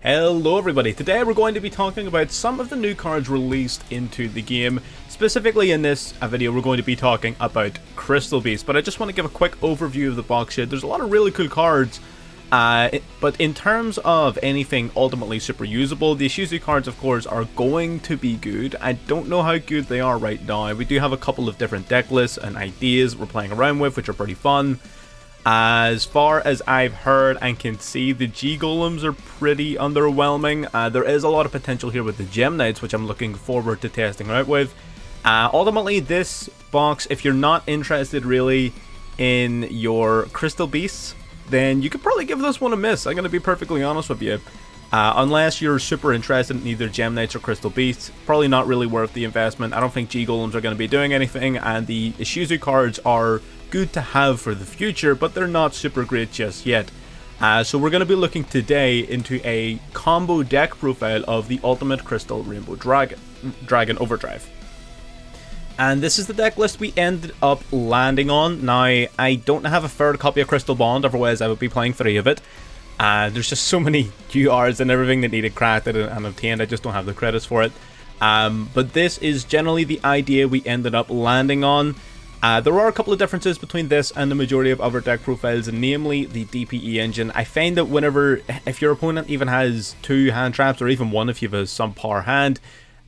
Hello everybody, today we're going to be talking about some of the new cards released into the game. Specifically in this video we're going to be talking about Crystal Beast, but I just want to give a quick overview of the box here. There's a lot of really cool cards, but in terms of anything ultimately super usable, the Ishizu cards of course are going to be good. I don't know how good they are right now. We do have a couple of different deck lists and ideas we're playing around with, which are pretty fun. As far as I've heard and can see, the G-Golems are pretty underwhelming. There is a lot of potential here with the Gem Knights, which I'm looking forward to testing out with. Ultimately, this box, if you're not interested really in your Crystal Beasts, then you could probably give this one a miss. I'm going to be perfectly honest with you. Unless you're super interested in either Gem Knights or Crystal Beasts, probably not really worth the investment. I don't think G-Golems are going to be doing anything, and the Ishizu cards are good to have for the future, but they're not super great just yet. So we're going to be looking today into a combo deck profile of the Ultimate Crystal Rainbow Dragon Overdrive. And this is the deck list we ended up landing on. Now, I don't have a third copy of Crystal Bond, otherwise I would be playing 3 of it. There's just so many QRs and everything that needed crafted and obtained, I just don't have the credits for it. But this is generally the idea we ended up landing on. There are a couple of differences between this and the majority of other deck profiles, namely the DPE engine. I find that if your opponent even has 2 hand traps, or even one if you have a subpar hand,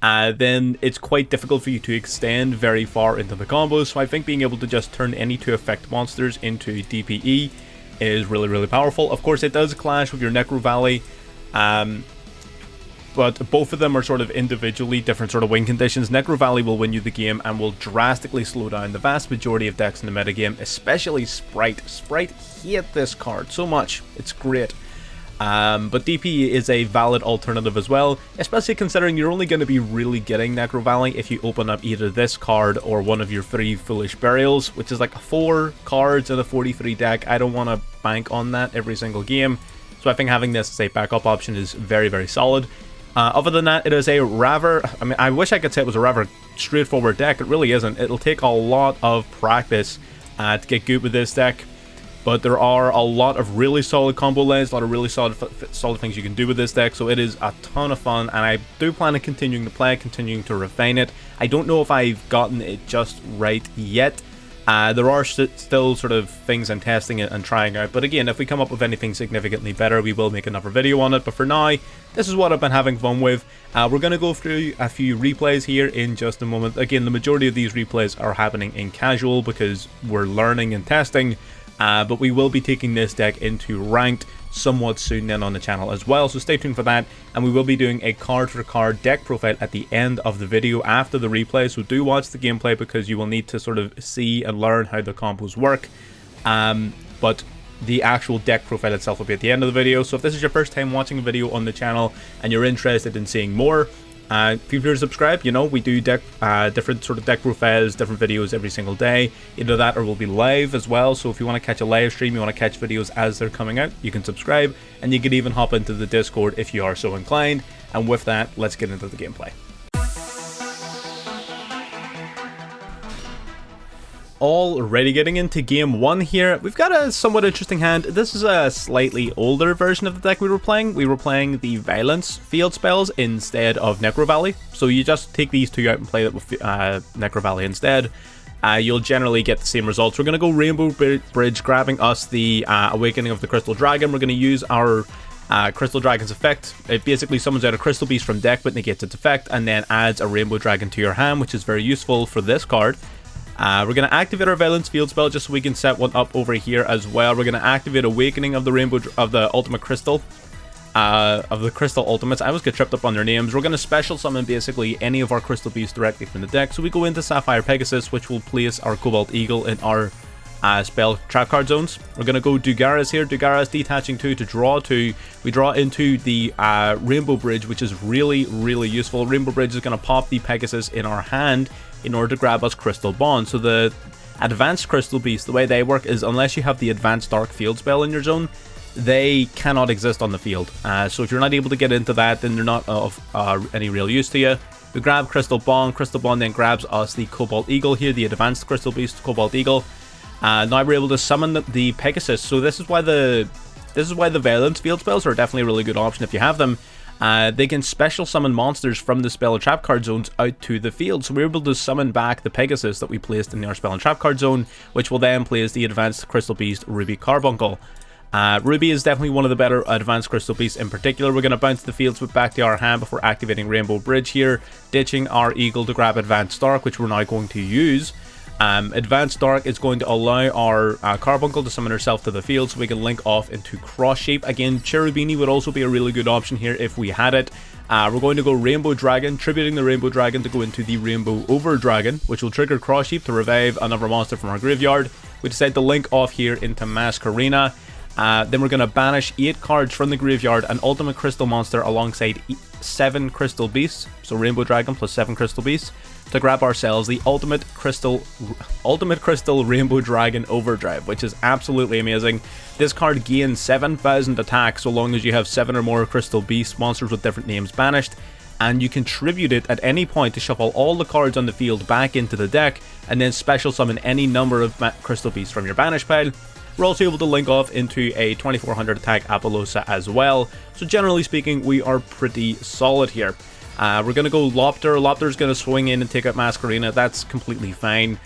then it's quite difficult for you to extend very far into the combos. So I think being able to just turn any 2 effect monsters into DPE is really, really powerful. Of course, it does clash with your Necro Valley, but both of them are sort of individually different sort of win conditions. Necro Valley will win you the game and will drastically slow down the vast majority of decks in the metagame, especially Sprite. Sprite hate this card so much. It's great. But DP is a valid alternative as well, especially considering you're only going to be really getting Necro Valley if you open up either this card or one of your 3 Foolish Burials, which is like 4 cards in a 43 deck. I don't want to bank on that every single game, so I think having this as a backup option is very, very solid. Other than that, it is a rather, I wish I could say it was a rather straightforward deck. It really isn't. It'll take a lot of practice to get good with this deck, but there are a lot of really solid combo lanes, a lot of really solid things you can do with this deck, so it is a ton of fun, and I do plan on continuing to play, continuing to refine it. I don't know if I've gotten it just right yet. There are still sort of things I'm testing it and trying out, but again, if we come up with anything significantly better, we will make another video on it. But for now, this is what I've been having fun with. We're going to go through a few replays here in just a moment. Again, the majority of these replays are happening in casual because we're learning and testing, but we will be taking this deck into ranked somewhat soon then on the channel as well, so stay tuned for that. And we will be doing a card for card deck profile at the end of the video after the replay, so do watch the gameplay because you will need to sort of see and learn how the combos work. But the actual deck profile itself will be at the end of the video. So if this is your first time watching a video on the channel and you're interested in seeing more, feel free to subscribe. You know, we do different sort of deck profiles, different videos every single day. Either that or we'll be live as well. So if you want to catch a live stream, you want to catch videos as they're coming out, you can subscribe, and you can even hop into the Discord if you are so inclined. And with that, let's get into the gameplay. Already getting into game 1 here, we've got a somewhat interesting hand. This is a slightly older version of the deck we were playing. We were playing the Violence field spells instead of Necro Valley. So you just take these 2 out and play it with Necro Valley instead. You'll generally get the same results. We're going to go Rainbow Bridge, grabbing us the Awakening of the Crystal Dragon. We're going to use our Crystal Dragon's effect. It basically summons out a Crystal Beast from deck but negates its effect, and then adds a Rainbow Dragon to your hand, which is very useful for this card. We're going to activate our Violence field spell just so we can set one up over here as well. We're going to activate Awakening of the Ultimate Crystal, of the Crystal Ultimates. I always get tripped up on their names. We're going to special summon basically any of our Crystal Beasts directly from the deck. So we go into Sapphire Pegasus, which will place our Cobalt Eagle in our spell trap card zones. We're going to go Dugaras here. Dugaras detaching 2 to draw 2. We draw into the Rainbow Bridge, which is really, really useful. Rainbow Bridge is going to pop the Pegasus in our hand in order to grab us Crystal Bond. So the advanced Crystal Beasts, the way they work is unless you have the advanced Dark Field spell in your zone, they cannot exist on the field. So if you're not able to get into that, then they're not of any real use to you. We grab Crystal Bond. Crystal Bond then grabs us the Cobalt Eagle here, the advanced Crystal Beast Cobalt Eagle. Now we're able to summon the Pegasus. So this is why the This is why the Valence field spells are definitely a really good option if you have them. They can special summon monsters from the spell and trap card zones out to the field. So we're able to summon back the Pegasus that we placed in our spell and trap card zone, which will then place the advanced Crystal Beast Ruby Carbuncle. Ruby is definitely one of the better advanced Crystal Beasts in particular. We're going to bounce the field switch back to our hand before activating Rainbow Bridge here, ditching our Eagle to grab Advanced Dark, which we're now going to use. Advanced Dark is going to allow our Carbuncle to summon herself to the field so we can link off into Cross Shape. Again, Cherubini would also be a really good option here if we had it. We're going to go Rainbow Dragon, tributing the Rainbow Dragon to go into the Rainbow Over Dragon, which will trigger Cross Shape to revive another monster from our graveyard. We decide to link off here into Masquerena. Then we're going to banish 8 cards from the graveyard, an Ultimate Crystal monster alongside 7 Crystal Beasts, so Rainbow Dragon plus 7 Crystal Beasts, to grab ourselves the Ultimate Crystal Rainbow Dragon Overdrive, which is absolutely amazing. This card gains 7,000 attack so long as you have 7 or more Crystal Beast monsters with different names banished, and you can tribute it at any point to shuffle all the cards on the field back into the deck, and then special summon any number of Crystal Beasts from your banish pile. We're also able to link off into a 2400 attack Apollousa as well, so generally speaking we are pretty solid here. We're going to go Lopter. Lopter's going to swing in and take out Masquerena. That's completely fine.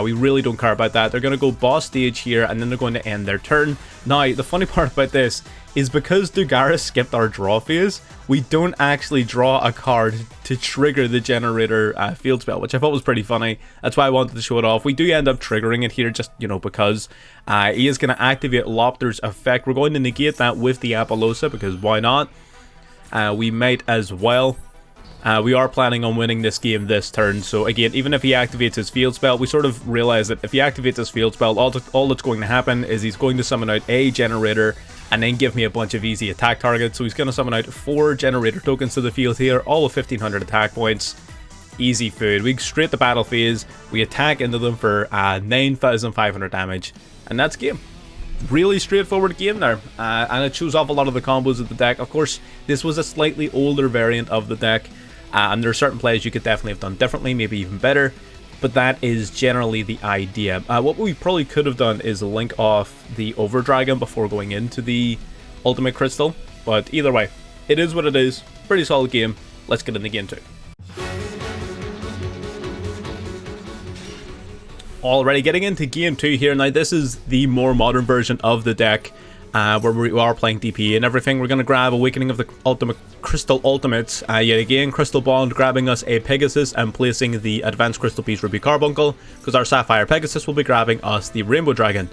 We really don't care about that. They're going to go boss stage here, and then they're going to end their turn. Now, the funny part about this is because Dugaris skipped our draw phase, we don't actually draw a card to trigger the generator field spell, which I thought was pretty funny. That's why I wanted to show it off. We do end up triggering it here just, because he is going to activate Lopter's effect. We're going to negate that with the Apollousa because why not? We might as well. We are planning on winning this game this turn, so again, even if he activates his field spell, we sort of realize that if he activates his field spell, all that's going to happen is he's going to summon out a generator and then give me a bunch of easy attack targets. So he's going to summon out 4 generator tokens to the field here, all with 1500 attack points. Easy food. We straight the battle phase, we attack into them for 9500 damage, and that's game. Really straightforward game there, and it shows off a lot of the combos of the deck. Of course, this was a slightly older variant of the deck, and there are certain plays you could definitely have done differently, maybe even better, but that is generally the idea. What we probably could have done is link off the Over Dragon before going into the Ultimate Crystal, but either way, it is what it is. Pretty solid game. Let's get into game 2. Alrighty, getting into game 2 here. Now, this is the more modern version of the deck, where we are playing DP and everything. We're going to grab Awakening of the Ultimate Crystal Ultimates. Yet again, Crystal Bond grabbing us a Pegasus and placing the Advanced Crystal Beast Ruby Carbuncle, because our Sapphire Pegasus will be grabbing us the Rainbow Dragon.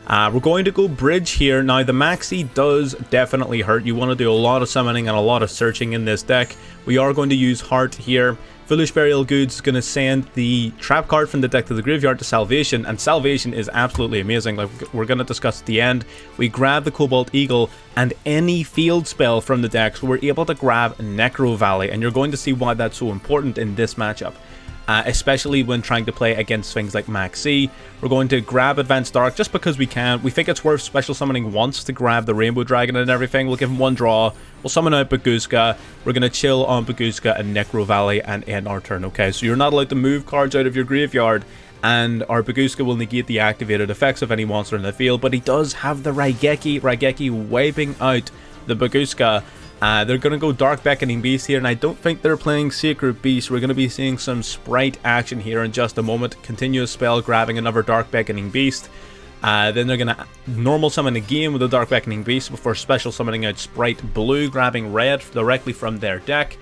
We're going to go Bridge here. Now, the Maxi does definitely hurt. You want to do a lot of summoning and a lot of searching in this deck. We are going to use Heart here. Foolish Burial Goods is going to send the trap card from the deck to the graveyard to Salvation, and Salvation is absolutely amazing. Like we're going to discuss at the end. We grab the Cobalt Eagle and any field spell from the deck, so we're able to grab Necro Valley, and you're going to see why that's so important in this matchup. Especially when trying to play against things like Maxi. We're going to grab Advanced Dark just because we can. We think it's worth special summoning once to grab the Rainbow Dragon and everything. We'll give him one draw. We'll summon out Baguska. We're going to chill on Baguska and Necro Valley and end our turn. Okay, so you're not allowed to move cards out of your graveyard, and our Baguska will negate the activated effects of any monster in the field, but he does have the Raigeki. Raigeki wiping out the Baguska. They're going to go Dark Beckoning Beast here, and I don't think they're playing Sacred Beast. We're going to be seeing some Sprite action here in just a moment. Continuous spell, grabbing another Dark Beckoning Beast. Then they're going to normal summon again with the Dark Beckoning Beast before special summoning out Sprite Blue, grabbing red directly from their deck.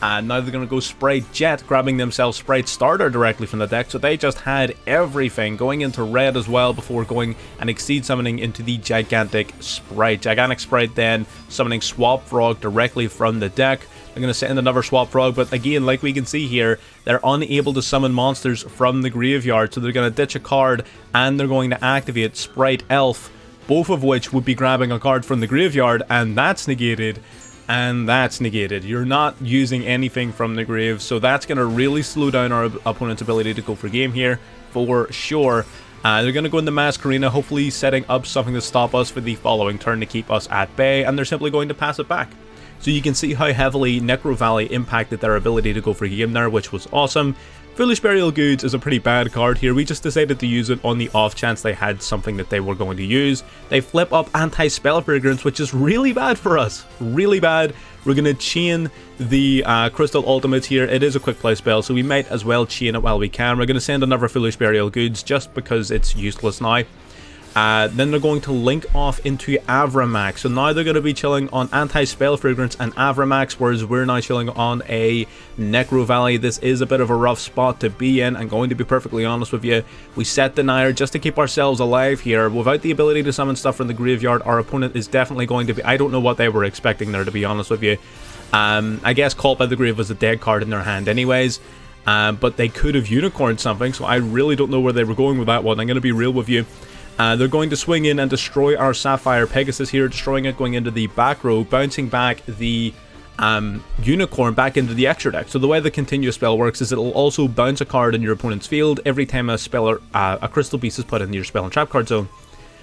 And now they're going to go Sprite Jet, grabbing themselves Sprite Starter directly from the deck. So they just had everything going into red as well before going and Exceed summoning into the Gigantic Sprite. Gigantic Sprite then summoning Swap Frog directly from the deck. They're going to send another Swap Frog, but again, like we can see here, they're unable to summon monsters from the graveyard. So they're going to ditch a card and they're going to activate Sprite Elf, both of which would be grabbing a card from the graveyard, and that's negated. And that's negated. You're not using anything from the grave, so that's going to really slow down our opponent's ability to go for game here, for sure. They're going to go into Masquerena, hopefully setting up something to stop us for the following turn to keep us at bay, and they're simply going to pass it back. So you can see how heavily Necro Valley impacted their ability to go for game there, which was awesome. Foolish Burial Goods is a pretty bad card here. We just decided to use it on the off chance they had something that they were going to use. They flip up Anti-Spell Fragrance, which is really bad for us. Really bad. We're going to chain the Crystal Ultimates here. It is a quick play spell, so we might as well chain it while we can. We're going to send another Foolish Burial Goods just because it's useless now. Then they're going to link off into Avramax. So now they're going to be chilling on Anti-Spell Fragrance and Avramax, whereas we're now chilling on a Necro Valley. This is a bit of a rough spot to be in. I'm going to be perfectly honest with you. We set Denier just to keep ourselves alive here. Without the ability to summon stuff from the graveyard, our opponent is definitely going to be... I don't know what they were expecting there, to be honest with you. I guess Cult by the Grave was a dead card in their hand anyways. But they could have unicorned something, so I really don't know where they were going with that one. I'm going to be real with you. They're going to swing in and destroy our Sapphire Pegasus here, destroying it, going into the back row, bouncing back the Unicorn back into the extra deck. So the way the continuous spell works is it'll also bounce a card in your opponent's field every time a Crystal Beast is put in your spell and trap card zone.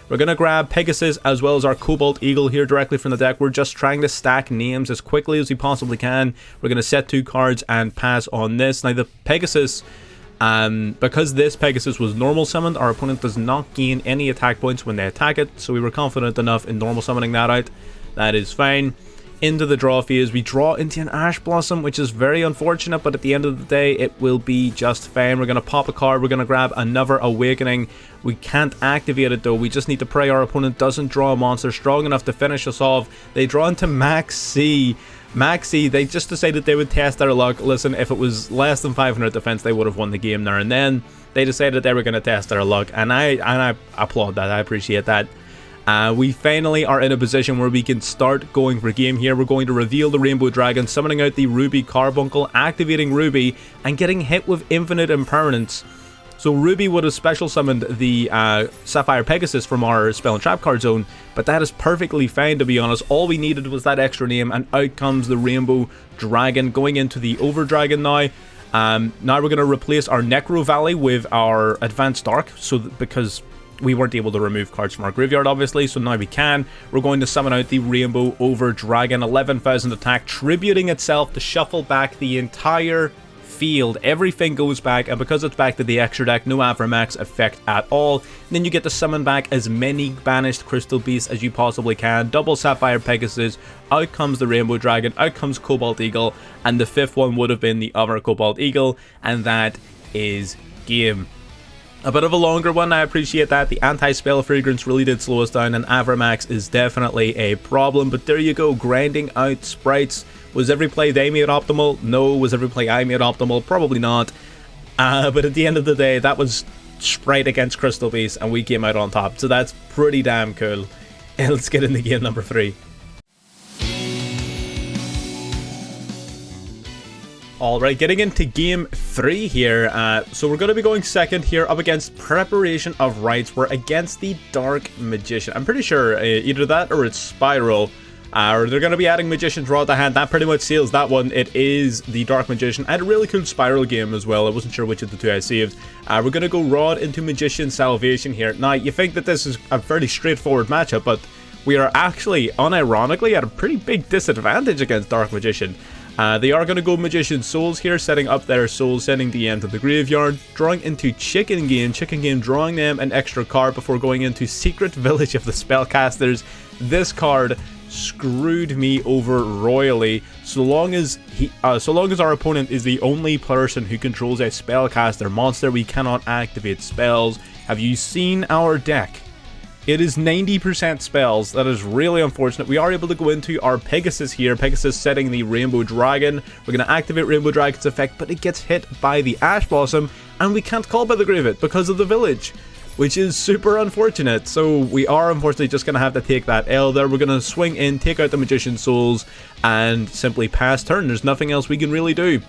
We're going to grab Pegasus as well as our Cobalt Eagle here directly from the deck. We're just trying to stack names as quickly as we possibly can. We're going to set 2 cards and pass on this. Now the Pegasus... because this Pegasus was normal summoned, our opponent does not gain any attack points when they attack it, so we were confident enough in normal summoning that out. That is fine. Into the draw phase, we draw into an Ash Blossom, which is very unfortunate, but at the end of the day, it will be just fine. We're going to pop a card, we're going to grab another Awakening. We can't activate it though, we just need to pray our opponent doesn't draw a monster strong enough to finish us off. They draw into Max C. Maxi, they just decided they would test their luck. Listen, if it was less than 500 defense, they would have won the game there and then. They decided they were going to test their luck, and I applaud that. I appreciate that. We finally are in a position where we can start going for game here. We're going to reveal the Rainbow Dragon, summoning out the Ruby Carbuncle, activating Ruby, and getting hit with Infinite Impermanence. So Ruby would have special summoned the Sapphire Pegasus from our spell and trap card zone, but that is perfectly fine, to be honest. All we needed was that extra name, and out comes the Rainbow Dragon going into the Over Dragon now. Now we're going to replace our Necro Valley with our Advanced Dark, so because we weren't able to remove cards from our graveyard, obviously, so now we can. We're going to summon out the Rainbow Over Dragon, 11,000 attack, tributing itself to shuffle back the entire field. Everything goes back, and because it's back to the extra deck, no Avramax effect at all. And then you get to summon back as many banished Crystal Beasts as you possibly can. Double Sapphire Pegasus, out comes the Rainbow Dragon, out comes Cobalt Eagle, and the 5th one would have been the other Cobalt Eagle, and that is game. A bit of a longer one, I appreciate that. The Anti-Spell Fragrance really did slow us down, and Avramax is definitely a problem, but there you go, grinding out sprites. Was every play they made optimal? No. Was every play I made optimal? Probably not. But at the end of the day, that was Sprite against Crystal Beast, and we came out on top. So that's pretty damn cool. And let's get into game number 3. Alright, getting into game 3 here. So we're going to be going second here up against Preparation of Rites. We're against the Dark Magician. I'm pretty sure either that or it's Spiral. Or they're going to be adding Magician's Rod to hand. That pretty much seals that one. It is the Dark Magician. I had a really cool Spiral game as well. I wasn't sure which of the two I saved. We're going to go Rod into Magician Salvation here. Now, you think that this is a fairly straightforward matchup, but we are actually, unironically, at a pretty big disadvantage against Dark Magician. They are going to go Magician Souls here, setting up their souls, sending DM to the graveyard, drawing into Chicken Game, drawing them an extra card before going into Secret Village of the Spellcasters. This card screwed me over royally. So long as our opponent is the only person who controls a spellcaster monster, we cannot activate spells. Have you seen our deck? It is 90% spells. That is really unfortunate. We are able to go into our Pegasus here. Pegasus setting the Rainbow Dragon. We're going to activate Rainbow Dragon's effect, but it gets hit by the Ash Blossom, and we can't call by the Grave it because of the village, which is super unfortunate. So we are unfortunately just going to have to take that L there. We're going to swing in, take out the Magician's Souls, and simply pass turn. There's nothing else we can really do.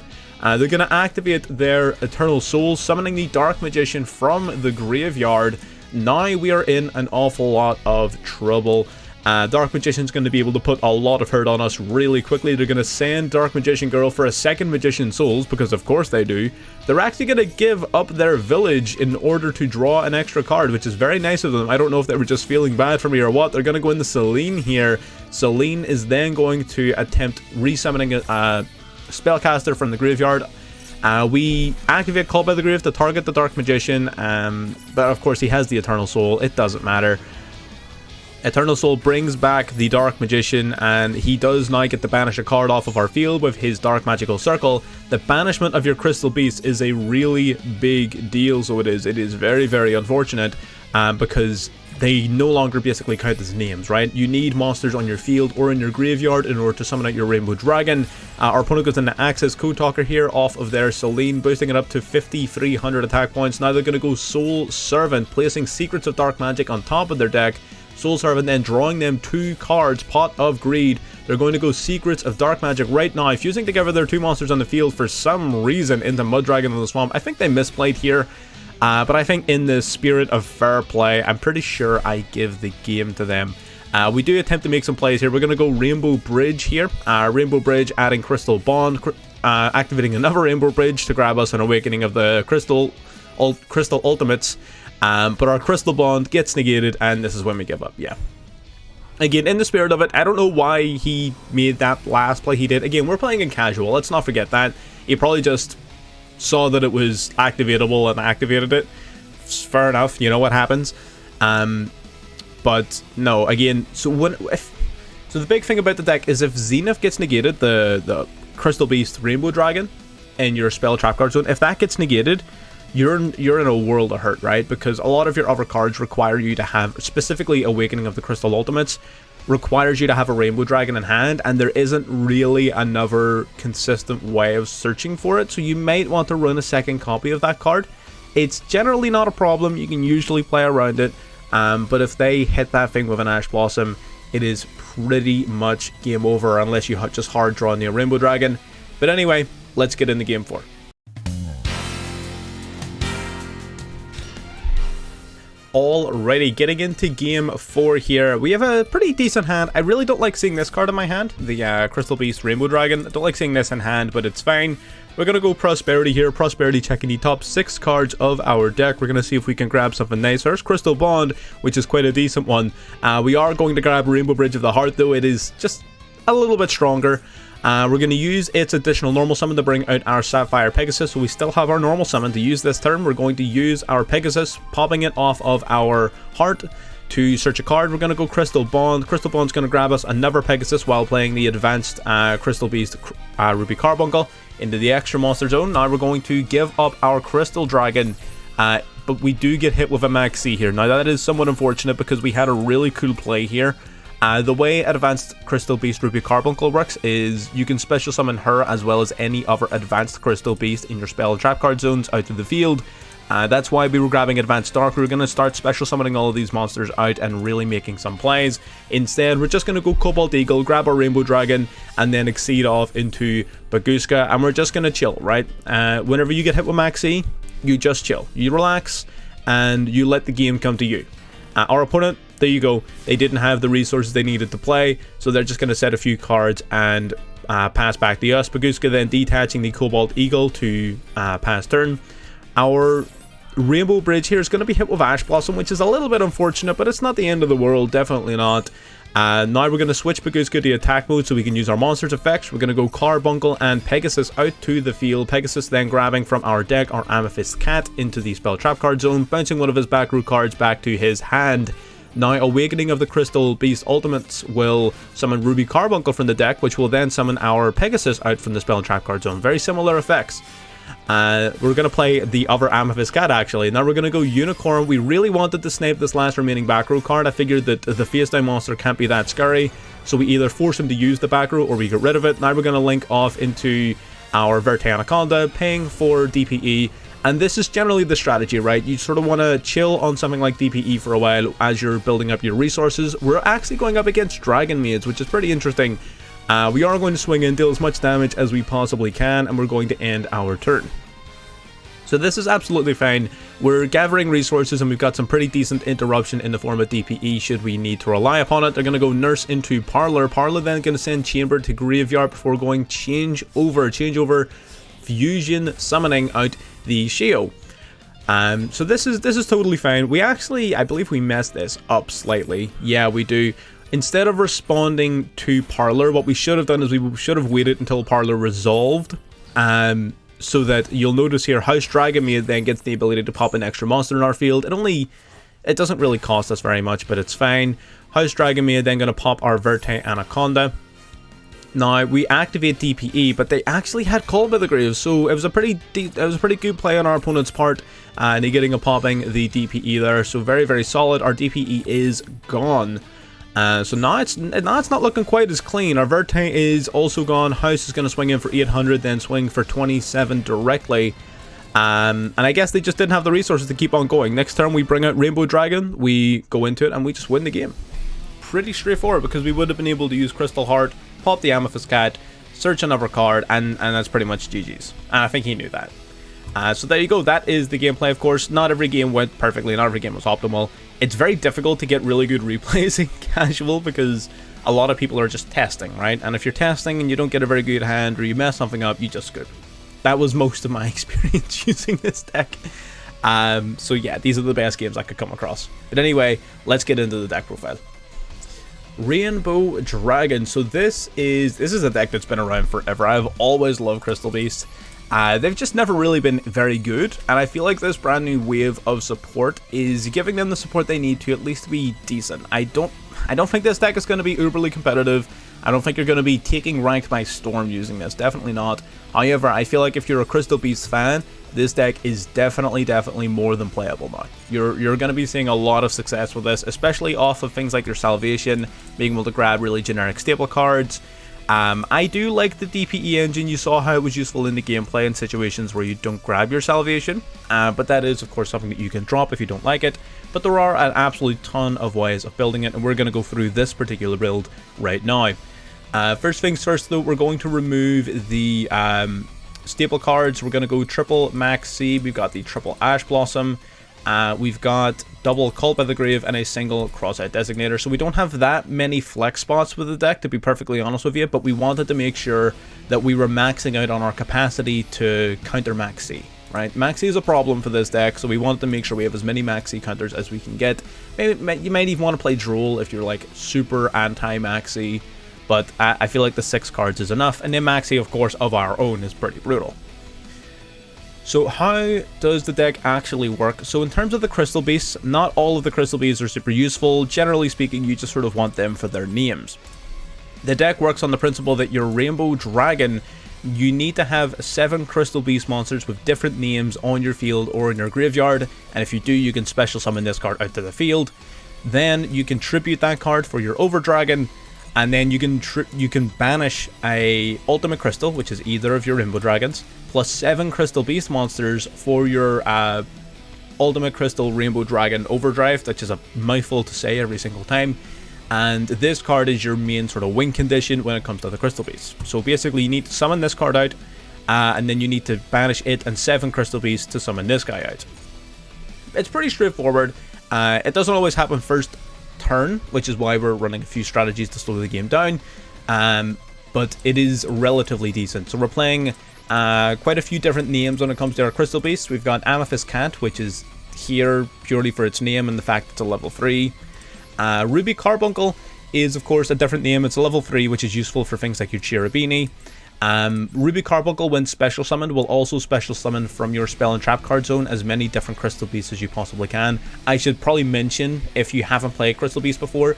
They're going to activate their Eternal Souls, summoning the Dark Magician from the graveyard. Now we are in an awful lot of trouble. Dark Magician's going to be able to put a lot of hurt on us really quickly. They're going to send Dark Magician Girl for a second Magician Souls, because of course they do. They're actually going to give up their village in order to draw an extra card, which is very nice of them. I don't know if they were just feeling bad for me or what. They're going to go into Celine here. Celine is then going to attempt resummoning a spellcaster from the graveyard. We activate Call by the Grave to target the Dark Magician, but of course he has the Eternal Soul, it doesn't matter. Eternal Soul brings back the Dark Magician, and he does now get to banish a card off of our field with his Dark Magical Circle. The banishment of your Crystal Beast is a really big deal, so it is very, very unfortunate, because they no longer basically count as names, right? You need monsters on your field or in your graveyard in order to summon out your Rainbow Dragon. Our opponent goes into Access Code Talker here off of their Celine, boosting it up to 5,300 attack points. Now they're going to go Soul Servant, placing Secrets of Dark Magic on top of their deck. Soul Servant then drawing them 2 cards, Pot of Greed. They're going to go Secrets of Dark Magic right now, fusing together their 2 monsters on the field for some reason into Mudragon in the Swamp. I think they misplayed here. But I think in the spirit of fair play, I'm pretty sure I give the game to them. We do attempt to make some plays here. We're going to go Rainbow Bridge here. Rainbow Bridge adding Crystal Bond, activating another Rainbow Bridge to grab us an Awakening of the Crystal Ultimates. But our Crystal Bond gets negated, and this is when we give up, yeah. Again, in the spirit of it, I don't know why he made that last play he did. Again, we're playing in casual, let's not forget that. He probably just saw that it was activatable and activated it. Fair enough, you know what happens. But no, again, so the big thing about the deck is if Zenith gets negated, the Crystal Beast Rainbow Dragon in your spell trap card zone, if that gets negated, you're in a world of hurt, right? Because a lot of your other cards require you to have, specifically Awakening of the Crystal Ultimates, requires you to have a Rainbow Dragon in hand, and there isn't really another consistent way of searching for it, so you might want to run a second copy of that card. It's generally not a problem, you can usually play around it, but if they hit that thing with an Ash Blossom, it is pretty much game over unless you just hard draw near Rainbow Dragon. But anyway, let's get into game 4. Alrighty, getting into game 4 here. We have a pretty decent hand. I really don't like seeing this card in my hand, the Crystal Beast Rainbow Dragon. I don't like seeing this in hand, but it's fine. We're going to go Prosperity here. Prosperity checking the top 6 cards of our deck. We're going to see if we can grab something nice. There's Crystal Bond, which is quite a decent one. We are going to grab Rainbow Bridge of the Heart, though it is just a little bit stronger. We're going to use its additional normal summon to bring out our Sapphire Pegasus, so we still have our normal summon to use this turn. We're going to use our Pegasus, popping it off of our Heart to search a card. We're going to go Crystal Bond. Crystal Bond's going to grab us another Pegasus while playing the advanced Crystal Beast Ruby Carbuncle into the extra monster zone. Now we're going to give up our Crystal Dragon, but we do get hit with a Maxi here. Now that is somewhat unfortunate because we had a really cool play here. The way Advanced Crystal Beast Ruby Carbuncle works is you can special summon her as well as any other Advanced Crystal Beast in your spell and trap card zones out of the field. That's why we were grabbing Advanced Dark. We're going to start special summoning all of these monsters out and really making some plays. Instead, we're just going to go Cobalt Eagle, grab our Rainbow Dragon, and then exceed off into Baguska, and we're just going to chill, right? Whenever you get hit with Maxi, you just chill. You relax, and you let the game come to you. Our opponent, there you go, they didn't have the resources they needed to play, so they're just going to set a few cards and pass back to us. Baguska then detaching the Cobalt Eagle to pass turn. Our Rainbow Bridge here is going to be hit with Ash Blossom, which is a little bit unfortunate, but it's not the end of the world, definitely not. Now we're going to switch Baguska to attack mode so we can use our monsters effects. We're going to go Carbuncle and Pegasus out to the field. Pegasus then grabbing from our deck our Amethyst Cat into the spell trap card zone, bouncing one of his back row cards back to his hand. Now Awakening of the Crystal Beast Ultimates will summon Ruby Carbuncle from the deck, which will then summon our Pegasus out from the spell and trap card zone. Very similar effects. We're going to play the other Amethyst Cat actually. Now we're going to go Unicorn. We really wanted to snipe this last remaining back row card. I figured that the face down monster can't be that scary, so we either force him to use the back row or we get rid of it. Now we're going to link off into our Verte Anaconda, paying for DPE. And this is generally the strategy, right? You sort of want to chill on something like DPE for a while as you're building up your resources. We're actually going up against Dragon Maids, which is pretty interesting. We are going to swing in, deal as much damage as we possibly can, and we're going to end our turn. So this is absolutely fine. We're gathering resources and we've got some pretty decent interruption in the form of DPE should we need to rely upon it. They're going to go Nurse into Parlor. Parlor then going to send Chamber to Graveyard before going Change Over, Fusion summoning out the Shio. So this is totally fine. We actually, I believe we messed this up slightly. Yeah, we do. Instead of responding to Parlor, what we should have done is we should have waited until Parlor resolved. so that you'll notice here House Dragon Maid then gets the ability to pop an extra monster in our field. It doesn't really cost us very much, but it's fine. House Dragon Maid then going to pop our Verte Anaconda. Now we activate DPE, but they actually had Call by the Grave, so it was a pretty good play on our opponent's part, negating a popping the DPE there. So very, very solid. Our DPE is gone. So now it's not looking quite as clean. Our Verte is also gone. House is going to swing in for 800, then swing for 27 directly. And I guess they just didn't have the resources to keep on going. Next turn we bring out Rainbow Dragon, we go into it, and we just win the game. Pretty straightforward, because we would have been able to use Crystal Heart, pop the Amethyst Cat, search another card, and that's pretty much GG's. And I think he knew that. So there you go, that is the gameplay. Of course, not every game went perfectly, not every game was optimal. It's very difficult to get really good replays in casual, because a lot of people are just testing, right? And if you're testing and you don't get a very good hand, or you mess something up, you just scoop. That was most of my experience using this deck. So yeah, these are the best games I could come across. But anyway, let's get into the deck profile. Rainbow Dragon. So this is a deck that's been around forever. I've always loved Crystal Beast. They've just never really been very good, and I feel like this brand new wave of support is giving them the support they need to at least be decent. I don't think this deck is going to be uberly competitive. I don't think you're going to be taking ranked by storm using this. Definitely not. However, I feel like if you're a Crystal Beast fan, this deck is definitely more than playable now. You're going to be seeing a lot of success with this, especially off of things like your Salvation, being able to grab really generic staple cards. I do like the DPE engine. You saw how it was useful in the gameplay in situations where you don't grab your Salvation, but that is of course something that you can drop if you don't like it. But there are an absolute ton of ways of building it, and we're going to go through this particular build right now. First things first though, we're going to remove the staple cards. We're going to go triple Max C. We've got the triple Ash Blossom. We've got double Cult by the Grave and a single Cross-Out Designator. So we don't have that many flex spots with the deck, to be perfectly honest with you, but we wanted to make sure that we were maxing out on our capacity to counter Max C, right? Max C is a problem for this deck, so we wanted to make sure we have as many Max C counters as we can get. Maybe, you might even want to play Duel if you're like super anti-Max C, but I feel like the 6 cards is enough, and then Max C, of course, of our own is pretty brutal. So how does the deck actually work? So in terms of the Crystal Beasts, not all of the Crystal Beasts are super useful. Generally speaking, you just sort of want them for their names. The deck works on the principle that your Rainbow Dragon, you need to have 7 Crystal Beast monsters with different names on your field or in your graveyard, and if you do, you can special summon this card out to the field. Then you can tribute that card for your Over Dragon, and then you can banish a Ultimate Crystal, which is either of your Rainbow Dragons, plus 7 Crystal Beast monsters for your Ultimate Crystal Rainbow Dragon Overdrive, which is a mouthful to say every single time. And this card is your main sort of win condition when it comes to the Crystal Beasts. So basically you need to summon this card out, and then you need to banish it and 7 Crystal Beasts to summon this guy out. It's pretty straightforward. It doesn't always happen first turn, which is why we're running a few strategies to slow the game down, but it is relatively decent. So we're playing quite a few different names when it comes to our Crystal Beasts. We've got Amethyst Cat, which is here purely for its name and the fact it's a level 3. Ruby Carbuncle is of course a different name. It's a level 3, which is useful for things like your Cherubini. Ruby Carbuncle, when special summoned, will also special summon from your spell and trap card zone as many different Crystal Beasts as you possibly can. I should probably mention, if you haven't played Crystal Beast before,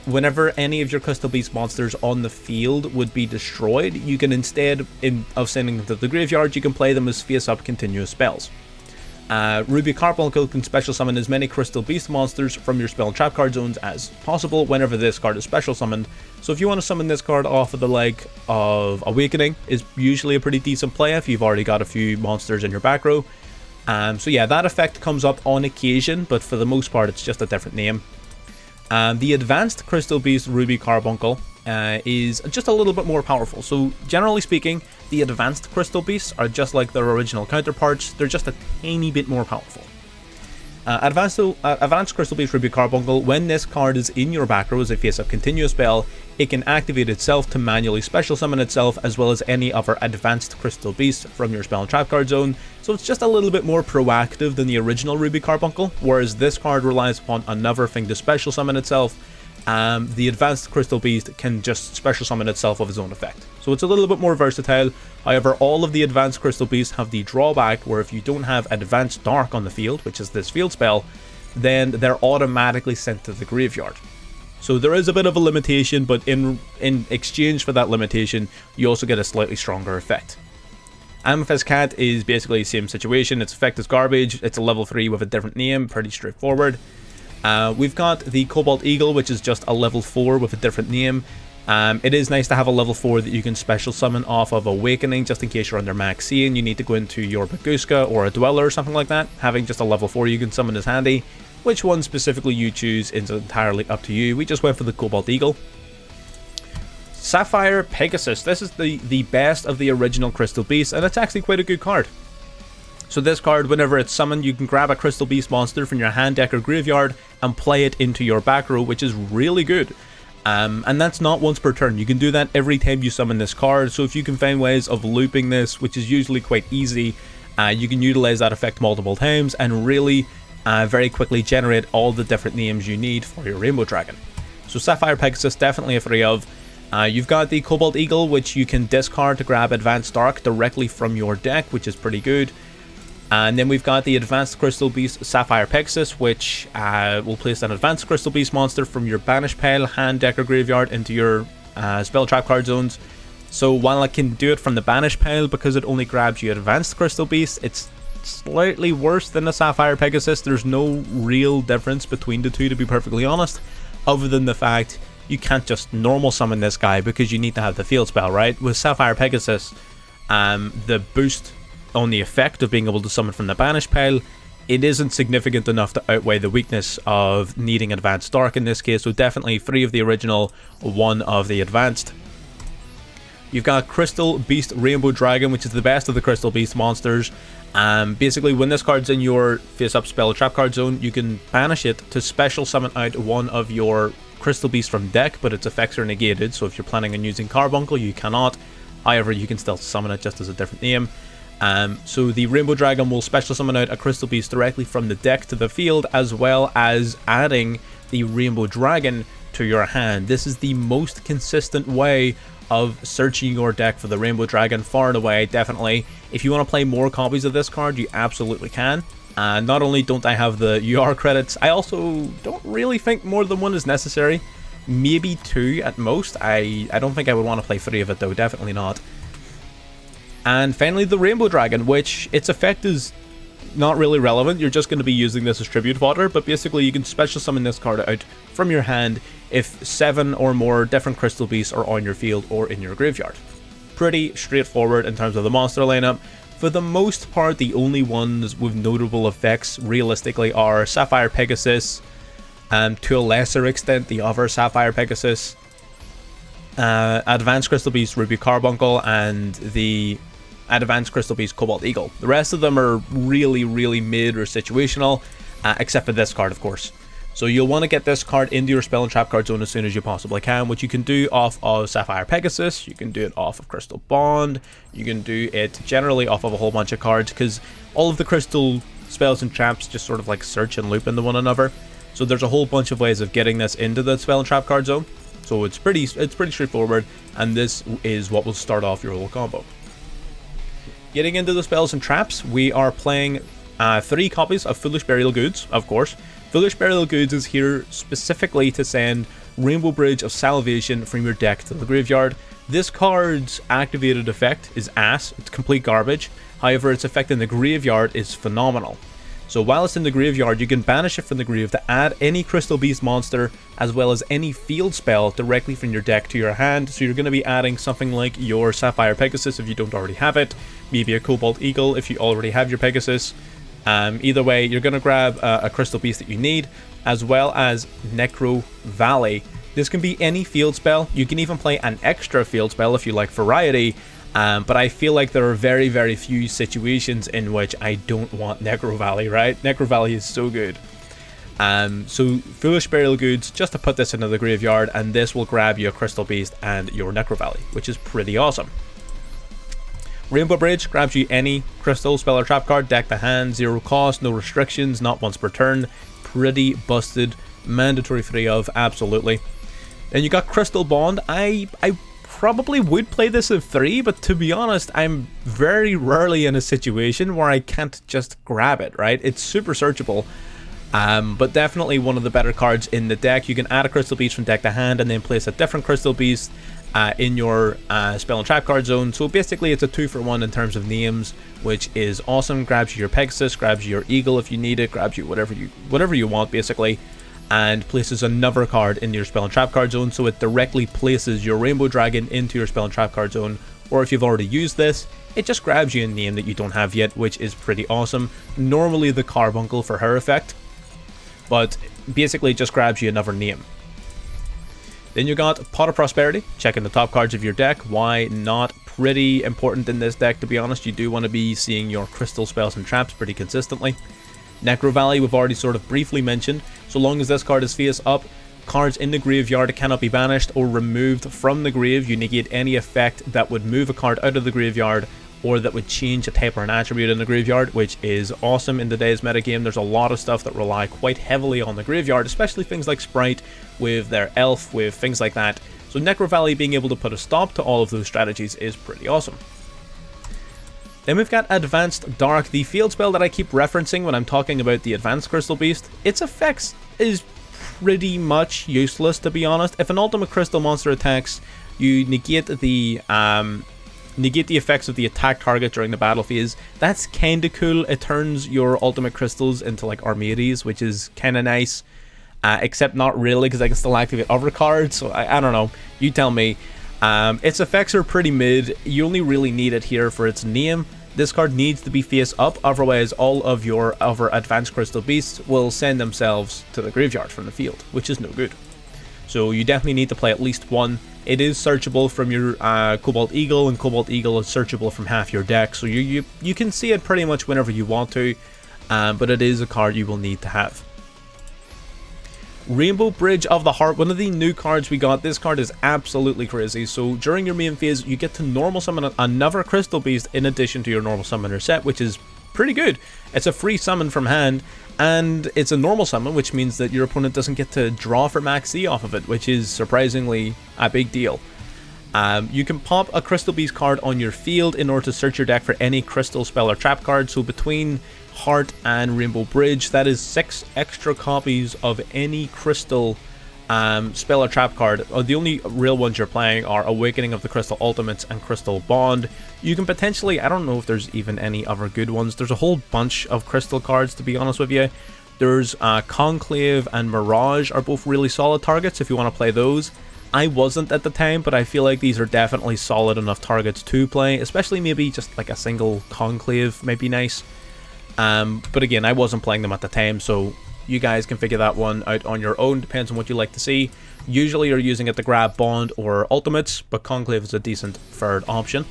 whenever any of your Crystal Beast monsters on the field would be destroyed, you can instead of sending them to the graveyard, you can play them as face-up continuous spells. Ruby Carbuncle can special summon as many Crystal Beast monsters from your spell and trap card zones as possible whenever this card is special summoned. So if you want to summon this card off of the leg of Awakening, is usually a pretty decent play if you've already got a few monsters in your back row. So yeah, that effect comes up on occasion, but for the most part it's just a different name. The advanced Crystal Beast Ruby Carbuncle is just a little bit more powerful. So generally speaking, the advanced Crystal Beasts are just like their original counterparts, they're just a tiny bit more powerful. Advanced Crystal Beast Ruby Carbuncle, when this card is in your back row as a face-up continuous spell, it can activate itself to manually special summon itself, as well as any other advanced Crystal Beast from your spell and trap card zone. So it's just a little bit more proactive than the original Ruby Carbuncle, whereas this card relies upon another thing to special summon itself. the Advanced Crystal Beast can just special summon itself of its own effect. So it's a little bit more versatile. However, all of the Advanced Crystal Beasts have the drawback where if you don't have Advanced Dark on the field, which is this field spell, then they're automatically sent to the graveyard. So there is a bit of a limitation, but in exchange for that limitation, you also get a slightly stronger effect. Amethyst Cat is basically the same situation. Its effect is garbage. It's a level 3 with a different name, pretty straightforward. We've got the Cobalt Eagle, which is just a level 4 with a different name. It is nice to have a level 4 that you can special summon off of Awakening, just in case you're under max C and you need to go into your Baguska or a Dweller or something like that. Having just a level 4 you can summon is handy. Which one specifically you choose is entirely up to you. We just went for the Cobalt Eagle. Sapphire Pegasus. This is the best of the original Crystal Beast, and it's actually quite a good card. So this card, whenever it's summoned, you can grab a Crystal Beast monster from your hand, deck, or graveyard and play it into your back row, which is really good. And that's not once per turn. You can do that every time you summon this card. So if you can find ways of looping this, which is usually quite easy, you can utilize that effect multiple times and really very quickly generate all the different names you need for your Rainbow Dragon. So Sapphire Pegasus, definitely a 3 of. You've got the Cobalt Eagle, which you can discard to grab Advanced Dark directly from your deck, which is pretty good. And then we've got the Advanced Crystal Beast Sapphire Pegasus, which will place an Advanced Crystal Beast monster from your Banish pile, hand, deck, or graveyard into your spell trap card zones. So while it can do it from the Banish pile, because it only grabs you Advanced Crystal Beast, it's slightly worse than the Sapphire Pegasus. There's no real difference between the two, to be perfectly honest, other than the fact you can't just normal summon this guy because you need to have the field spell, right? With Sapphire Pegasus, the boost on the effect of being able to summon from the Banish pile, it isn't significant enough to outweigh the weakness of needing Advanced Dark in this case. So definitely 3 of the original, 1 of the Advanced. You've got Crystal Beast Rainbow Dragon, which is the best of the Crystal Beast monsters. Basically, when this card's in your face-up spell trap card zone, you can banish it to special summon out 1 of your Crystal Beast from deck, but its effects are negated. So if you're planning on using Carbuncle, you cannot. However, you can still summon it just as a different name. So the Rainbow Dragon will special summon out a Crystal Beast directly from the deck to the field, as well as adding the Rainbow Dragon to your hand. This is the most consistent way of searching your deck for the Rainbow Dragon, far and away, definitely. If you want to play more copies of this card, you absolutely can. Not only don't I have the UR credits, I also don't really think more than 1 is necessary. Maybe 2 at most. I don't think I would want to play 3 of it though, definitely not. And finally, the Rainbow Dragon, which its effect is not really relevant. You're just going to be using this as tribute fodder, but basically you can special summon this card out from your hand if 7 or more different Crystal Beasts are on your field or in your graveyard. Pretty straightforward in terms of the monster lineup. For the most part, the only ones with notable effects realistically are Sapphire Pegasus, and to a lesser extent the other Sapphire Pegasus, Advanced Crystal Beast Ruby Carbuncle, and the Advanced Crystal Beast Cobalt Eagle. The rest of them are really mid or situational, except for this card, of course. So you'll want to get this card into your spell and trap card zone as soon as you possibly can, which you can do off of Sapphire Pegasus, you can do it off of Crystal Bond, you can do it generally off of a whole bunch of cards, because all of the crystal spells and traps just sort of like search and loop into one another. So there's a whole bunch of ways of getting this into the spell and trap card zone. So it's pretty straightforward, and this is what will start off your whole combo. Getting into the spells and traps, we are playing 3 copies of Foolish Burial Goods, of course. Foolish Burial Goods is here specifically to send Rainbow Bridge of Salvation from your deck to the graveyard. This card's activated effect is ass, it's complete garbage. However, its effect in the graveyard is phenomenal. So while it's in the graveyard, you can banish it from the grave to add any Crystal Beast monster, as well as any field spell directly from your deck to your hand. So you're going to be adding something like your Sapphire Pegasus if you don't already have it, maybe a Cobalt Eagle if you already have your Pegasus. Either way, you're going to grab a Crystal Beast that you need, as well as Necro Valley. This can be any field spell. You can even play an extra field spell if you like variety. But I feel like there are very few situations in which I don't want Necro Valley, right? Necro Valley is so good. So Foolish Burial Goods, just to put this into the graveyard, and this will grab your Crystal Beast and your Necro Valley, which is pretty awesome. Rainbow Bridge grabs you any crystal spell or trap card, deck to hand, 0 cost, no restrictions, not once per turn. Pretty busted Mandatory 3 of, absolutely. Then you got Crystal Bond. I probably would play this in 3, but to be honest, I'm very rarely in a situation where I can't just grab it, right? It's super searchable. But definitely one of the better cards in the deck. You can add a Crystal Beast from deck to hand and then place a different Crystal Beast in your spell and trap card zone. So basically it's a 2-for-1 in terms of names, which is awesome. Grabs you your Pegasus, grabs you your Eagle if you need it, grabs you whatever you want basically, and places another card in your spell and trap card zone. So it directly places your Rainbow Dragon into your spell and trap card zone. Or if you've already used this, it just grabs you a name that you don't have yet, which is pretty awesome. Normally the Carbuncle for her effect, but basically it just grabs you another name. Then you got Pot of Prosperity, checking the top cards of your deck. Why not? Pretty important in this deck, to be honest. You do want to be seeing your crystal spells and traps pretty consistently. Necro Valley we've already sort of briefly mentioned. So long as this card is face up, cards in the graveyard cannot be banished or removed from the grave. You negate any effect that would move a card out of the graveyard or that would change a type or an attribute in the graveyard, which is awesome in today's metagame. There's a lot of stuff that rely quite heavily on the graveyard, especially things like Sprite with their Elf, with things like that. So Necro Valley being able to put a stop to all of those strategies is pretty awesome. Then we've got Advanced Dark, the field spell that I keep referencing when I'm talking about the Advanced Crystal Beast. Its effects is pretty much useless, to be honest. If an Ultimate Crystal monster attacks, you negate the effects of the attack target during the battle phase. That's kinda cool. It turns your ultimate crystals into like Armades, which is kinda nice. Except not really, because I can still activate other cards, so I don't know. You tell me. Its effects are pretty mid. You only really need it here for its name. This card needs to be face up, otherwise all of your other Advanced Crystal Beasts will send themselves to the graveyard from the field, which is no good. So you definitely need to play at least one. It is searchable from your Cobalt Eagle, and Cobalt Eagle is searchable from half your deck, so you can see it pretty much whenever you want to, but it is a card you will need to have. Rainbow Bridge of the Heart, one of the new cards we got. This card is absolutely crazy. So during your main phase, you get to normal summon another Crystal Beast in addition to your normal summoner set, which is pretty good. It's a free summon from hand, and it's a normal summon, which means that your opponent doesn't get to draw for max C off of it, which is surprisingly a big deal. You can pop a Crystal Beast card on your field in order to search your deck for any crystal spell or trap card. So between Heart and Rainbow Bridge, that is 6 extra copies of any crystal spell or trap card. The only real ones you're playing are Awakening of the Crystal Ultimates and Crystal Bond. You can potentially, I don't know if there's even any other good ones. There's a whole bunch of crystal cards, to be honest with you. There's Conclave and Mirage are both really solid targets if you want to play those. I wasn't at the time, but I feel like these are definitely solid enough targets to play, especially maybe just like a single Conclave might be nice. But again, I wasn't playing them at the time, so you guys can figure that one out on your own, depends on what you like to see. Usually you're using it to grab Bond or Ultimates, but Conclave is a decent third option.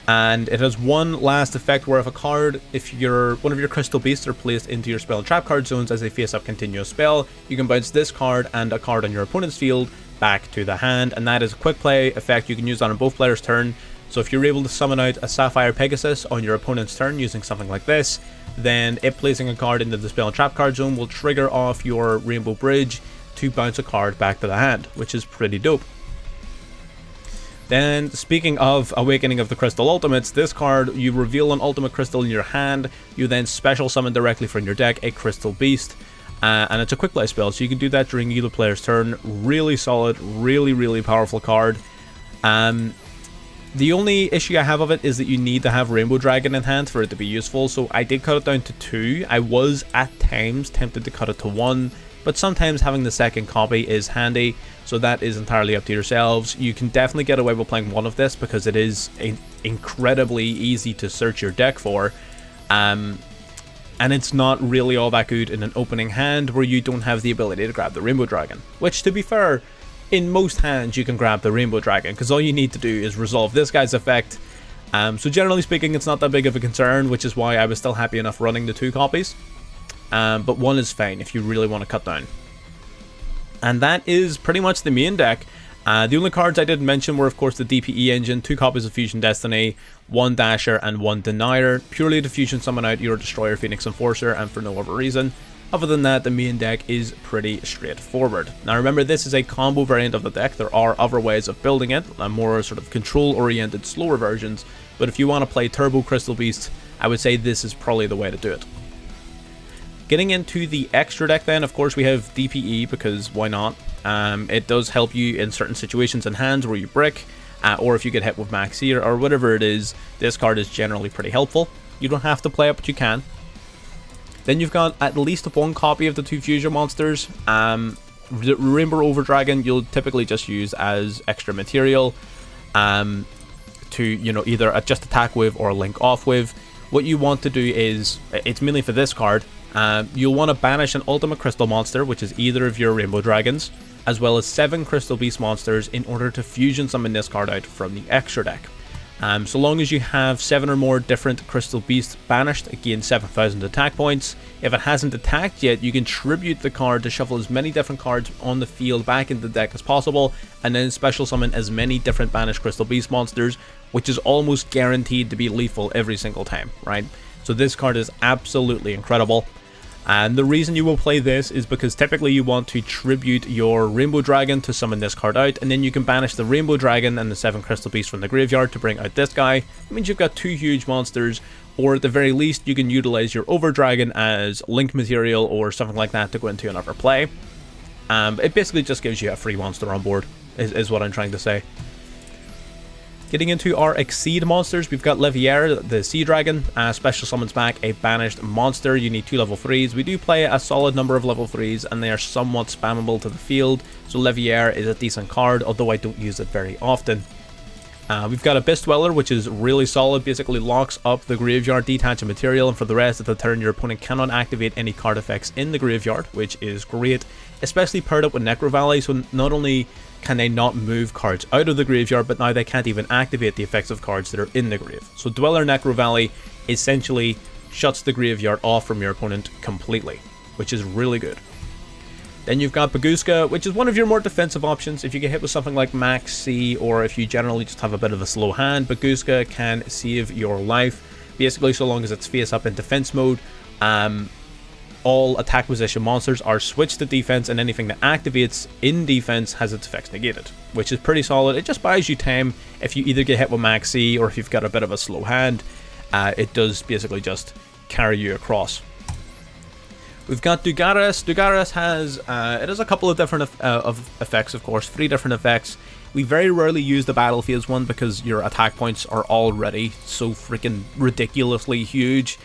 And it has one last effect where if one of your Crystal Beasts are placed into your spell and trap card zones as a face-up continuous spell, you can bounce this card and a card on your opponent's field back to the hand, and that is a quick play effect. You can use that on both players' turn. So if you're able to summon out a Sapphire Pegasus on your opponent's turn using something like this, then it placing a card into the spell and trap card zone will trigger off your Rainbow Bridge to bounce a card back to the hand, which is pretty dope. Then, speaking of Awakening of the Crystal Ultimates, this card, you reveal an Ultimate Crystal in your hand, you then special summon directly from your deck a Crystal Beast, and it's a quick play spell, so you can do that during either player's turn. Really solid, really powerful card. The only issue I have of it is that you need to have Rainbow Dragon in hand for it to be useful, so I did cut it down to 2. I was at times tempted to cut it to 1, but sometimes having the second copy is handy, so that is entirely up to yourselves. You can definitely get away with playing one of this because it is incredibly easy to search your deck for, and it's not really all that good in an opening hand where you don't have the ability to grab the Rainbow Dragon, which, to be fair, in most hands you can grab the Rainbow Dragon, because all you need to do is resolve this guy's effect. So generally speaking, it's not that big of a concern, which is why I was still happy enough running the 2 copies. But 1 is fine if you really want to cut down. And that is pretty much the main deck. The only cards I didn't mention were, of course, the DPE engine, 2 copies of Fusion Destiny, 1 Dasher and 1 Denier, purely to fusion summon out your Destroyer Phoenix Enforcer and for no other reason. Other than that, the main deck is pretty straightforward. Now remember, this is a combo variant of the deck. There are other ways of building it, more sort of control-oriented, slower versions, but if you want to play Turbo Crystal Beast, I would say this is probably the way to do it. Getting into the extra deck then, of course we have DPE, because why not? It does help you in certain situations in hands where you brick, or if you get hit with Max here, or whatever it is, this card is generally pretty helpful. You don't have to play it, but you can. Then you've got at least one copy of the two fusion monsters. Rainbow Overdragon you'll typically just use as extra material to, you know, either just attack with or link off with. What you want to do is, it's mainly for this card, you'll want to banish an ultimate crystal monster, which is either of your Rainbow Dragons, as well as 7 crystal beast monsters in order to fusion summon this card out from the extra deck. So long as you have 7 or more different crystal beasts banished, it gains 7,000 attack points. If it hasn't attacked yet, you can tribute the card to shuffle as many different cards on the field back into the deck as possible, and then special summon as many different banished crystal beast monsters, which is almost guaranteed to be lethal every single time, right? So this card is absolutely incredible. And the reason you will play this is because typically you want to tribute your Rainbow Dragon to summon this card out, and then you can banish the Rainbow Dragon and the 7 Crystal Beasts from the graveyard to bring out this guy. It means you've got 2 huge monsters, or at the very least you can utilize your Overdragon as link material or something like that to go into another play. It basically just gives you a free monster on board, is what I'm trying to say. Getting into our Exceed monsters, we've got Levier, the Sea Dragon, special summons back a banished monster. You need 2 level 3s. We do play a solid number of level 3s, and they are somewhat spammable to the field, so Levier is a decent card, although I don't use it very often. We've got Abyss Dweller, which is really solid, basically locks up the graveyard detaching material, and for the rest of the turn your opponent cannot activate any card effects in the graveyard, which is great, especially paired up with Necro Valley, so not only can they not move cards out of the graveyard, but now they can't even activate the effects of cards that are in the grave. So Dweller Necro Valley essentially shuts the graveyard off from your opponent completely, which is really good. Then you've got Baguska, which is one of your more defensive options. If you get hit with something like Max C, or if you generally just have a bit of a slow hand, Baguska can save your life. Basically, so long as it's face up in defense mode, all attack position monsters are switched to defense, and anything that activates in defense has its effects negated, which is pretty solid. It just buys you time if you either get hit with Max C or if you've got a bit of a slow hand. It does basically just carry you across. We've got Dugaris. Dugaris has it has a couple of different effects, of course, 3 different effects. We very rarely use the battle phase one because your attack points are already so freaking ridiculously huge.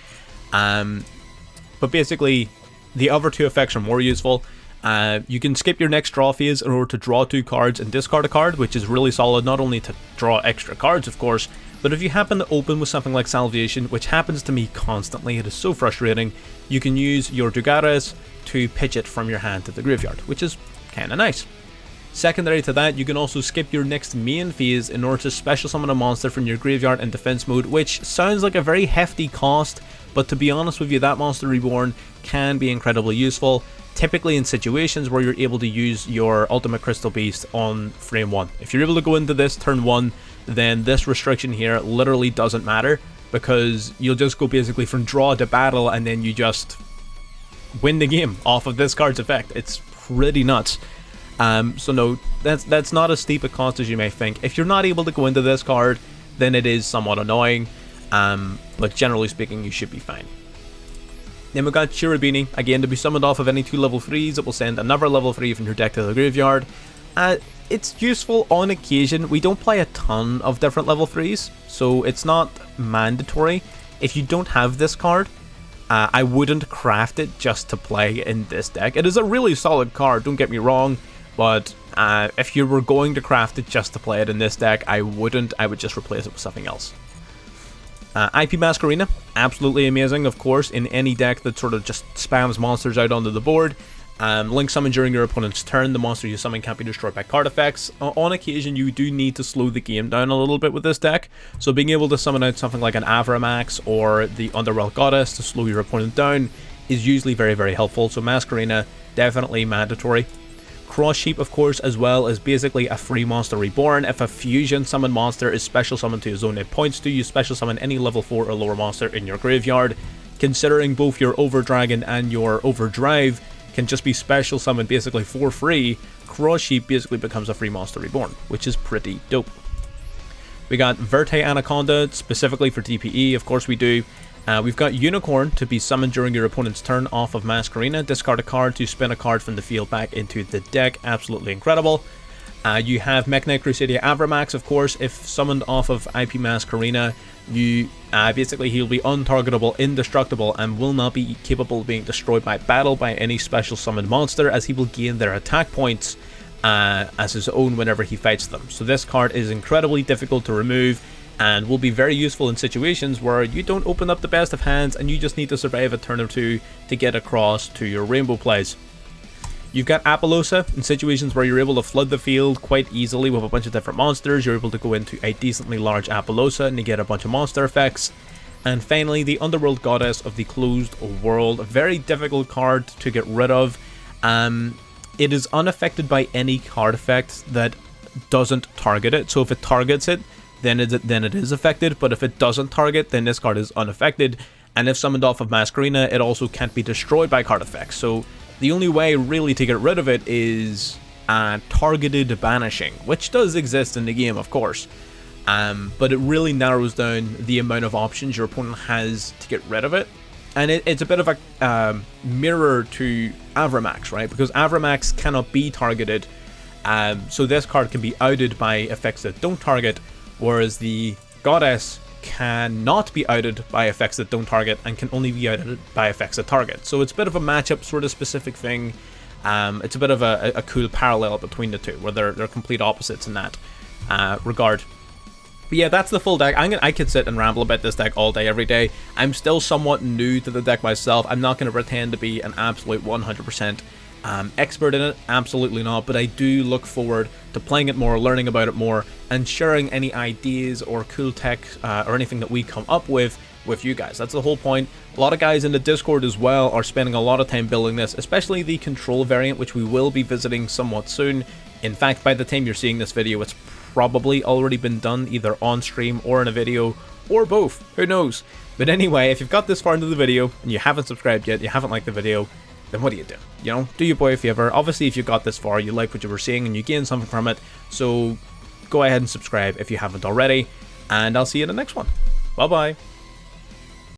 But basically, the other 2 effects are more useful. You can skip your next draw phase in order to draw 2 cards and discard a card, which is really solid, not only to draw extra cards, of course, but if you happen to open with something like Salvation, which happens to me constantly, it is so frustrating, you can use your Dugares to pitch it from your hand to the graveyard, which is kinda nice. Secondary to that, you can also skip your next main phase in order to special summon a monster from your graveyard in defense mode, which sounds like a very hefty cost, but to be honest with you, that monster reborn can be incredibly useful, typically in situations where you're able to use your Ultimate Crystal Beast on frame 1. If you're able to go into this turn 1, then this restriction here literally doesn't matter, because you'll just go basically from draw to battle, and then you just win the game off of this card's effect. It's pretty nuts. So no, that's not as steep a cost as you may think. If you're not able to go into this card, then it is somewhat annoying, but generally speaking, you should be fine. Then we've got Chirubini, again to be summoned off of any 2 level 3s, it will send another level 3 from your deck to the graveyard. It's useful on occasion. We don't play a ton of different level 3s, so it's not mandatory. If you don't have this card, I wouldn't craft it just to play in this deck. It is a really solid card, don't get me wrong, but if you were going to craft it just to play it in this deck, I wouldn't. I would just replace it with something else. IP Masquerena, absolutely amazing, of course, in any deck that sort of just spams monsters out onto the board. Link summon during your opponent's turn. The monster you summon can't be destroyed by card effects. On occasion, you do need to slow the game down a little bit with this deck, so being able to summon out something like an Avramax or the Underworld Goddess to slow your opponent down is usually very, very helpful, so Masquerena, definitely mandatory. Cross Sheep, of course, as well, is basically a free monster reborn. If a fusion summon monster is special summoned to a zone it points to, you special summon any level 4 or lower monster in your graveyard. considering both your Overdragon and your Overdrive can just be special summoned basically for free, Cross Sheep basically becomes a free Monster Reborn, which is pretty dope. We got Verte Anaconda, specifically for DPE, of course we do. We've got Unicorn to be summoned during your opponent's turn off of Masquerena. Discard a card to spin a card from the field back into the deck. Absolutely incredible. You have Mech Knight Crusadia Avramax, of course. If summoned off of IP Masquerena, you basically he'll be untargetable, indestructible, and will not be capable of being destroyed by battle by any special summoned monster, as he will gain their attack points as his own whenever he fights them. So this card is incredibly difficult to remove and will be very useful in situations where you don't open up the best of hands and you just need to survive a turn or two to get across to your rainbow plays. You've got Apollousa in situations where you're able to flood the field quite easily with a bunch of different monsters. You're able to go into a decently large Apollousa and you get a bunch of monster effects. And finally, the Underworld Goddess of the Closed World, a very difficult card to get rid of. It is unaffected by any card effect that doesn't target it. So if it targets it, then it is affected. But if it doesn't target, then this card is unaffected. And if summoned off of Masquerena, it also can't be destroyed by card effects. So the only way really to get rid of it is targeted banishing, which does exist in the game, of course. But it really narrows down the amount of options your opponent has to get rid of it. And it's a bit of a mirror to Avramax, right? Because Avramax cannot be targeted, so this card can be outed by effects that don't target, whereas the Goddess cannot be outed by effects that don't target and can only be outed by effects that target. So it's a bit of a matchup sort of specific thing. It's a bit of a cool parallel between the two, where they're complete opposites in that regard. But yeah, that's the full deck. I could sit and ramble about this deck all day, every day. I'm still somewhat new to the deck myself. I'm not going to pretend to be an absolute 100% expert in it, absolutely not, but I do look forward to playing it more, learning about it more, and sharing any ideas or cool tech or anything that we come up with you guys. That's the whole point. A lot of guys in the Discord as well are spending a lot of time building this, especially the control variant, which we will be visiting somewhat soon. In fact, by the time you're seeing this video, it's probably already been done, either on stream or in a video, or both, who knows. But anyway, if you've got this far into the video and you haven't subscribed yet, you haven't liked the video, then what do? You know, do your boy a favor. Obviously, if you got this far, you like what you were seeing and you gained something from it, so go ahead and subscribe if you haven't already, and I'll see you in the next one. Bye bye.